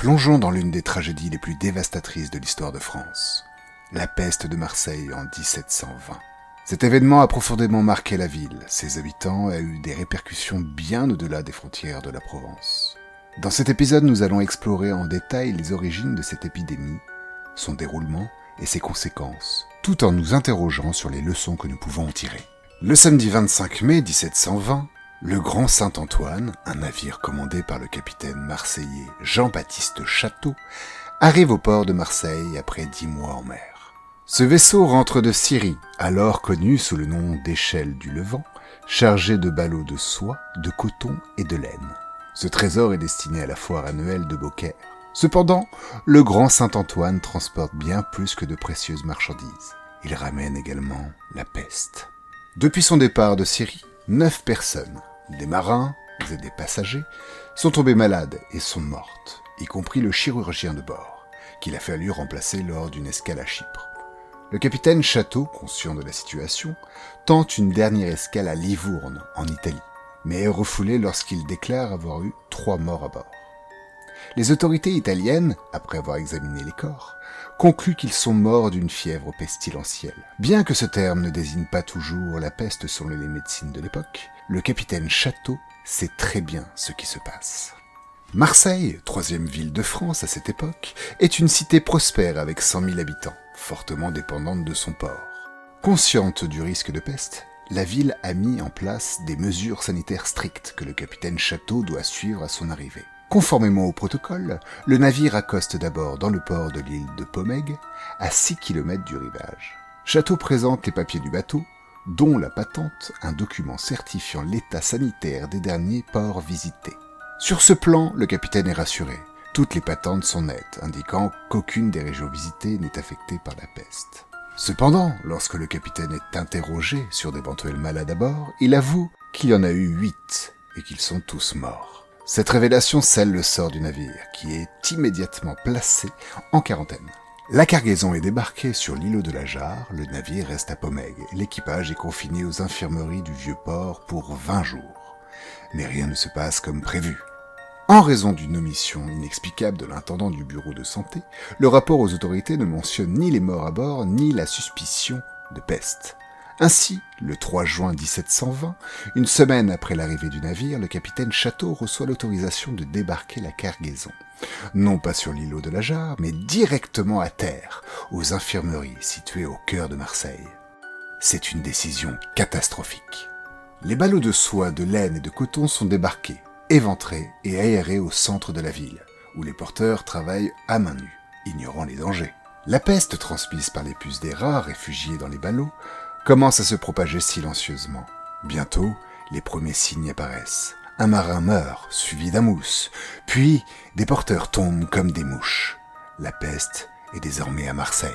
Plongeons dans l'une des tragédies les plus dévastatrices de l'histoire de France, la peste de Marseille en 1720. Cet événement a profondément marqué la ville, ses habitants, et a eu des répercussions bien au-delà des frontières de la Provence. Dans cet épisode, nous allons explorer en détail les origines de cette épidémie, son déroulement et ses conséquences, tout en nous interrogeant sur les leçons que nous pouvons en tirer. Le samedi 25 mai 1720, le Grand Saint-Antoine, un navire commandé par le capitaine marseillais Jean-Baptiste Château, arrive au port de Marseille après 10 mois en mer. Ce vaisseau rentre de Syrie, alors connu sous le nom d'échelle du Levant, chargé de ballots de soie, de coton et de laine. Ce trésor est destiné à la foire annuelle de Beaucaire. Cependant, le Grand Saint-Antoine transporte bien plus que de précieuses marchandises. Il ramène également la peste. Depuis son départ de Syrie, 9 personnes, des marins et des passagers, sont tombées malades et sont mortes, y compris le chirurgien de bord, qu'il a fallu remplacer lors d'une escale à Chypre. Le capitaine Château, conscient de la situation, tente une dernière escale à Livourne, en Italie, mais est refoulé lorsqu'il déclare avoir eu 3 morts à bord. Les autorités italiennes, après avoir examiné les corps, concluent qu'ils sont morts d'une fièvre pestilentielle. Bien que ce terme ne désigne pas toujours la peste selon les médecines de l'époque, le capitaine Château sait très bien ce qui se passe. Marseille, 3e ville de France à cette époque, est une cité prospère avec 100 000 habitants, fortement dépendante de son port. Consciente du risque de peste, la ville a mis en place des mesures sanitaires strictes que le capitaine Château doit suivre à son arrivée. Conformément au protocole, le navire accoste d'abord dans le port de l'île de Pomègue, à 6 km du rivage. Château présente les papiers du bateau, dont la patente, un document certifiant l'état sanitaire des derniers ports visités. Sur ce plan, le capitaine est rassuré. Toutes les patentes sont nettes, indiquant qu'aucune des régions visitées n'est affectée par la peste. Cependant, lorsque le capitaine est interrogé sur d'éventuels malades à bord, il avoue qu'il y en a eu 8 et qu'ils sont tous morts. Cette révélation scelle le sort du navire, qui est immédiatement placé en quarantaine. La cargaison est débarquée sur l'îlot de la Jarre, le navire reste à Pomègue, et l'équipage est confiné aux infirmeries du Vieux-Port pour 20 jours. Mais rien ne se passe comme prévu. En raison d'une omission inexplicable de l'intendant du bureau de santé, le rapport aux autorités ne mentionne ni les morts à bord, ni la suspicion de peste. Ainsi, le 3 juin 1720, une semaine après l'arrivée du navire, le capitaine Château reçoit l'autorisation de débarquer la cargaison. Non pas sur l'îlot de la Jarre, mais directement à terre, aux infirmeries situées au cœur de Marseille. C'est une décision catastrophique. Les ballots de soie, de laine et de coton sont débarqués, éventrés et aérés au centre de la ville, où les porteurs travaillent à main nue, ignorant les dangers. La peste transmise par les puces des rats réfugiés dans les ballots commence à se propager silencieusement. Bientôt, les premiers signes apparaissent. Un marin meurt, suivi d'un mousse, puis des porteurs tombent comme des mouches. La peste est désormais à Marseille.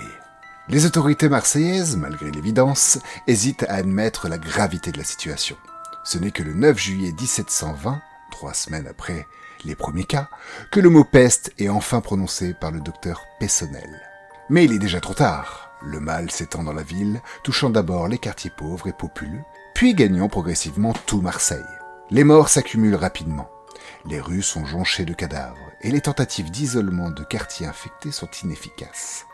Les autorités marseillaises, malgré l'évidence, hésitent à admettre la gravité de la situation. Ce n'est que le 9 juillet 1720, 3 semaines après les premiers cas, que le mot peste est enfin prononcé par le docteur Peyssonnel. Mais il est déjà trop tard. Le mal s'étend dans la ville, touchant d'abord les quartiers pauvres et populeux, puis gagnant progressivement tout Marseille. Les morts s'accumulent rapidement. Les rues sont jonchées de cadavres, et les tentatives d'isolement de quartiers infectés sont inefficaces.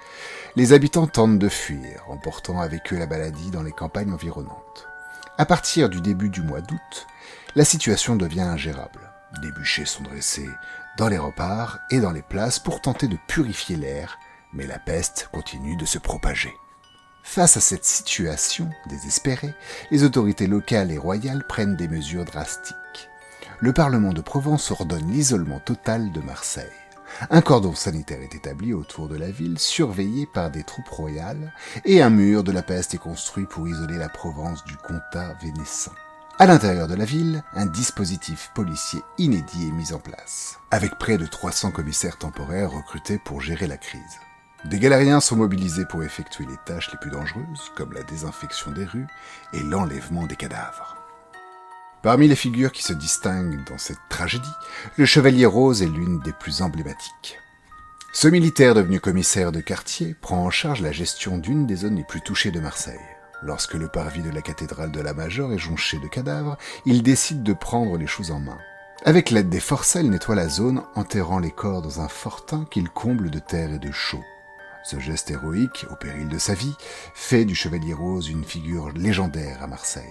Les habitants tentent de fuir, emportant avec eux la maladie dans les campagnes environnantes. À partir du début du mois d'août, la situation devient ingérable. Des bûchers sont dressés dans les remparts et dans les places pour tenter de purifier l'air, mais la peste continue de se propager. Face à cette situation désespérée, les autorités locales et royales prennent des mesures drastiques. Le Parlement de Provence ordonne l'isolement total de Marseille. Un cordon sanitaire est établi autour de la ville, surveillé par des troupes royales, et un mur de la peste est construit pour isoler la Provence du comtat vénécin. À l'intérieur de la ville, un dispositif policier inédit est mis en place, avec près de 300 commissaires temporaires recrutés pour gérer la crise. Des galériens sont mobilisés pour effectuer les tâches les plus dangereuses, comme la désinfection des rues et l'enlèvement des cadavres. Parmi les figures qui se distinguent dans cette tragédie, le Chevalier Rose est l'une des plus emblématiques. Ce militaire devenu commissaire de quartier prend en charge la gestion d'une des zones les plus touchées de Marseille. Lorsque le parvis de la cathédrale de la Major est jonché de cadavres, il décide de prendre les choses en main. Avec l'aide des forçats, il nettoie la zone, enterrant les corps dans un fortin qu'il comble de terre et de chaux. Ce geste héroïque, au péril de sa vie, fait du Chevalier Rose une figure légendaire à Marseille,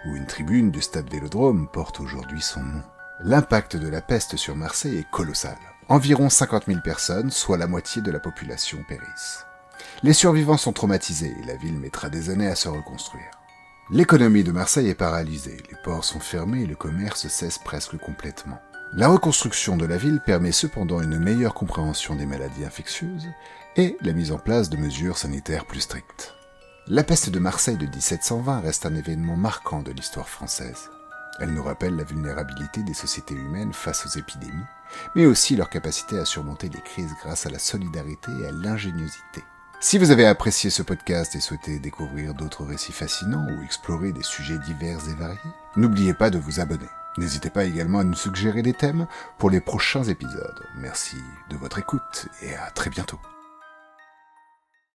où une tribune du stade Vélodrome porte aujourd'hui son nom. L'impact de la peste sur Marseille est colossal. Environ 50 000 personnes, soit la moitié de la population, périssent. Les survivants sont traumatisés et la ville mettra des années à se reconstruire. L'économie de Marseille est paralysée, les ports sont fermés et le commerce cesse presque complètement. La reconstruction de la ville permet cependant une meilleure compréhension des maladies infectieuses et la mise en place de mesures sanitaires plus strictes. La peste de Marseille de 1720 reste un événement marquant de l'histoire française. Elle nous rappelle la vulnérabilité des sociétés humaines face aux épidémies, mais aussi leur capacité à surmonter les crises grâce à la solidarité et à l'ingéniosité. Si vous avez apprécié ce podcast et souhaitez découvrir d'autres récits fascinants ou explorer des sujets divers et variés, n'oubliez pas de vous abonner. N'hésitez pas également à nous suggérer des thèmes pour les prochains épisodes. Merci de votre écoute et à très bientôt.